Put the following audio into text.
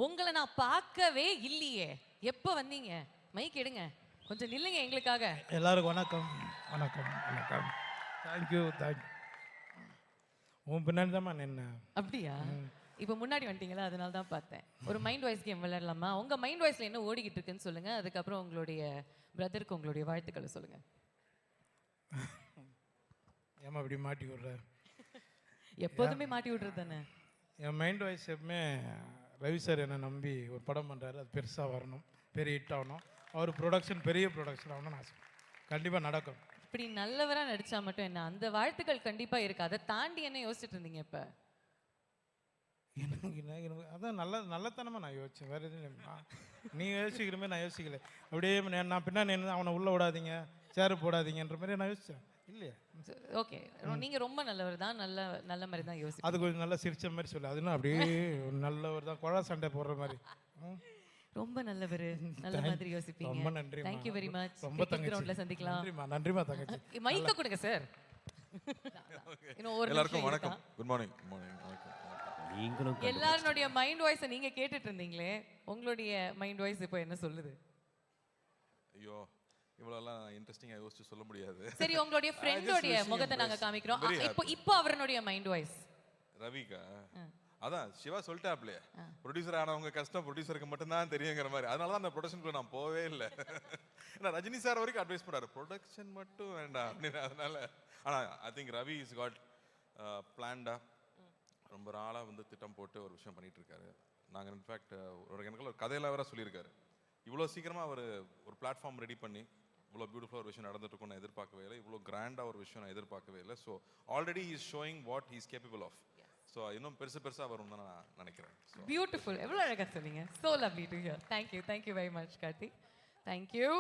உங்களை நான் பார்க்கவே இல்லையே. எப்போ வந்தீங்க? மைக் எடுங்க, கொஞ்சம் நில்லுங்க எங்களுக்காக. எல்லாருக்கும் வணக்கம். வணக்கம் வணக்கம். Thank you thank you. உன் பின்னாடி தான் நின்ன. அப்படியா? இப்போ முன்னாடி வந்துட்டீங்களா, அதனால தான் பார்த்தேன். ஒரு மைண்ட் வாய்ஸ் கேம் விளையாடலாமா? உங்க மைண்ட் வாய்ஸ்ல என்ன ஓடிக்கிட்டு இருக்குன்னு சொல்லுங்க. அதுக்கப்புறம் உங்களுடைய பிரதருக்கு உங்களுடைய வாழ்த்துக்களை சொல்லுங்க. ஏமா இப்படி மாட்டி விடுற? எப்போதுமே மாட்டி விடுறது தானே. என் மைண்ட் வாய்ஸ் எப்பவுமே ரவி சார் என்னை நம்பி ஒரு படம் பண்ணுறாரு, அது பெருசாக வரணும், பெரிய ஹிட் ஆகணும், அவர் ப்ரொடக்ஷன் பெரிய ப்ரொடக்ஷன் ஆகணும்னு ஆசை. கண்டிப்பாக நடக்கும். இப்படி நல்லவரா நடிச்சா மட்டும் என்ன, அந்த வாழ்த்துக்கள் கண்டிப்பாக இருக்கு. அதை தாண்டி என்ன யோசிச்சுட்டு இருந்தீங்க இப்போ? எனக்கு அதான் நல்லத்தனமாக நான் யோசித்தேன், வேறு எதுவும் நீ யோசிக்கிறமே நான் யோசிக்கல. அப்படியே நான் பின்னாடி நின்று அவனை உள்ளே விடாதீங்க, சேரு போடாதீங்கன்ற மாதிரி நான் யோசித்தேன். இல்லையா? ஓகே, நீங்க ரொம்ப நல்லவர் தான். நல்ல மாதிரி தான் யோசி. அது கொஞ்சம் நல்லா சிரிச்ச மாதிரி சொல்லு. அதுனா அப்படியே நல்லவர் தான், குழா சண்டை போடுற மாதிரி. ரொம்ப நல்லவர், நல்ல மாதிரி யோசிப்பீங்க. ரொம்ப நன்றி. Thank you very much. ரொம்ப தங்கச்சி. கிரவுண்ட்ல சந்திக்கலாம். நன்றிமா தங்கச்சி. மைக்க கொடுங்க சார். எல்லாருக்கும் வணக்கம். Good morning. நீங்களும் எல்லாருடைய மைண்ட் வாய்ஸை நீங்க கேட்டுட்டு இருந்தீங்களே, உங்களுடைய மைண்ட் வாய்ஸ் இப்போ என்ன சொல்லுது? ஐயோ, இவ்வளோலாம் இன்ட்ரெஸ்டிங்காக யோசிச்சு சொல்ல முடியாது. சரி, உங்களுடைய ஃப்ரெண்டோடைய முகத்தை நாங்க காமிக்கிறோம். இப்போ அவருடைய மைண்ட் வாய்ஸ். ரவிகா அதான் சிவா சொல்லிட்டாப்லே, ப்ரொடியூசர் ஆனவங்க கஷ்டம் ப்ரொடியூசருக்கு மட்டும்தான் தெரியுங்கிற மாதிரி. அதனால தான் அந்த ப்ரொடக்ஷனுக்குள்ள நான் போவே இல்லை. ஏன்னா ரஜினி சார் வரைக்கும் அட்வைஸ் பண்ணாரு, ப்ரொடக்ஷன் மட்டும் வேண்டாம் அப்படின்னு. அதனால ஆனால் I think Ravi is got பிளான்டா ரொம்ப நாளாக வந்து திட்டம் போட்டு ஒரு விஷயம் பண்ணிட்டு இருக்காரு. நாங்கள் இன்ஃபேக்ட் எனக்குள்ள ஒரு கதையில வேற சொல்லியிருக்காரு, இவ்வளோ சீக்கிரமாக அவர் ஒரு பிளாட்ஃபார்ம் ரெடி பண்ணி இவ்வளோ பியூட்டிஃபுல்லாக ஒரு விஷயம் நடந்துட்டு இருக்கும் நான் எதிர்பார்க்கவே இல்லை. இவ்வளோ கிராண்டாக ஒரு விஷயம் நான் எதிர்பார்க்கவே இல்லை. So already is showing what he's capable of. So இன்னும் பெருசாக வரும் தான் நான் நினைக்கிறேன். பியூட்டிஃபுல், எவ்வளோ அழகாக சொன்னீங்க. So lovely to hear. Thank you very much Karthi. Thank you.